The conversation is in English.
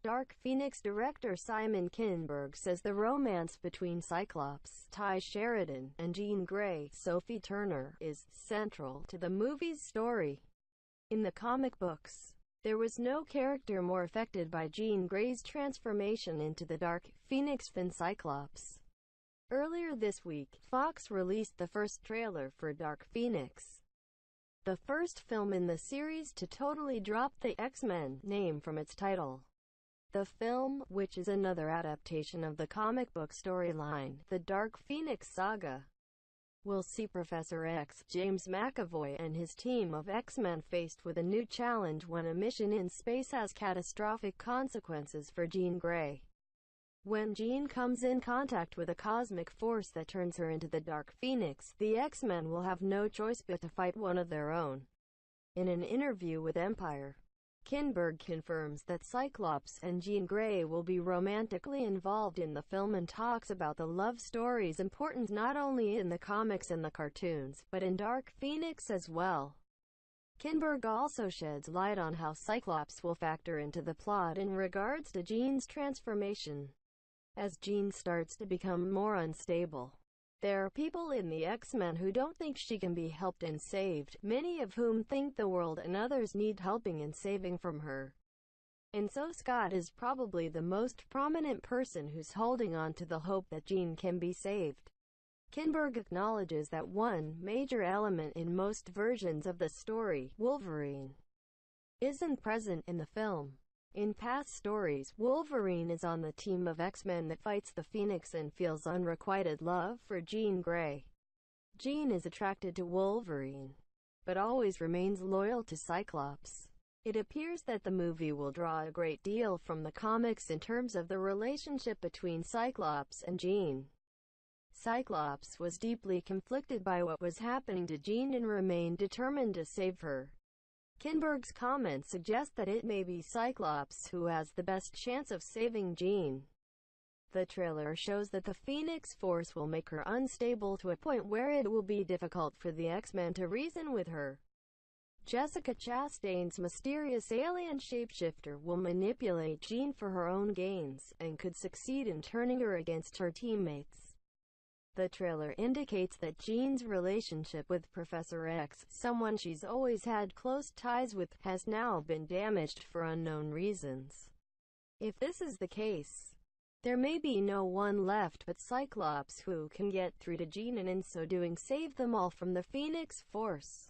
Dark Phoenix director Simon Kinberg says the romance between Cyclops, Ty Sheridan, and Jean Grey, Sophie Turner, is central to the movie's story. In the comic books, there was no character more affected by Jean Grey's transformation into the Dark Phoenix than Cyclops. Earlier this week, Fox released the first trailer for Dark Phoenix, the first film in the series to totally drop the X-Men name from its title. The film, which is another adaptation of the comic book storyline, the Dark Phoenix Saga, will see Professor X, James McAvoy, and his team of X-Men faced with a new challenge when a mission in space has catastrophic consequences for Jean Grey. When Jean comes in contact with a cosmic force that turns her into the Dark Phoenix, the X-Men will have no choice but to fight one of their own. In an interview with Empire, Kinberg confirms that Cyclops and Jean Grey will be romantically involved in the film and talks about the love story's importance not only in the comics and the cartoons, but in Dark Phoenix as well. Kinberg also sheds light on how Cyclops will factor into the plot in regards to Jean's transformation. As Jean starts to become more unstable, there are people in the X-Men who don't think she can be helped and saved, many of whom think the world and others need helping and saving from her. And so Scott is probably the most prominent person who's holding on to the hope that Jean can be saved. Kinberg acknowledges that one major element in most versions of the story, Wolverine, isn't present in the film. In past stories, Wolverine is on the team of X-Men that fights the Phoenix and feels unrequited love for Jean Grey. Jean is attracted to Wolverine, but always remains loyal to Cyclops. It appears that the movie will draw a great deal from the comics in terms of the relationship between Cyclops and Jean. Cyclops was deeply conflicted by what was happening to Jean and remained determined to save her. Kinberg's comments suggest that it may be Cyclops who has the best chance of saving Jean. The trailer shows that the Phoenix Force will make her unstable to a point where it will be difficult for the X-Men to reason with her. Jessica Chastain's mysterious alien shapeshifter will manipulate Jean for her own gains, and could succeed in turning her against her teammates. The trailer indicates that Jean's relationship with Professor X, someone she's always had close ties with, has now been damaged for unknown reasons. If this is the case, there may be no one left but Cyclops who can get through to Jean and in so doing save them all from the Phoenix Force.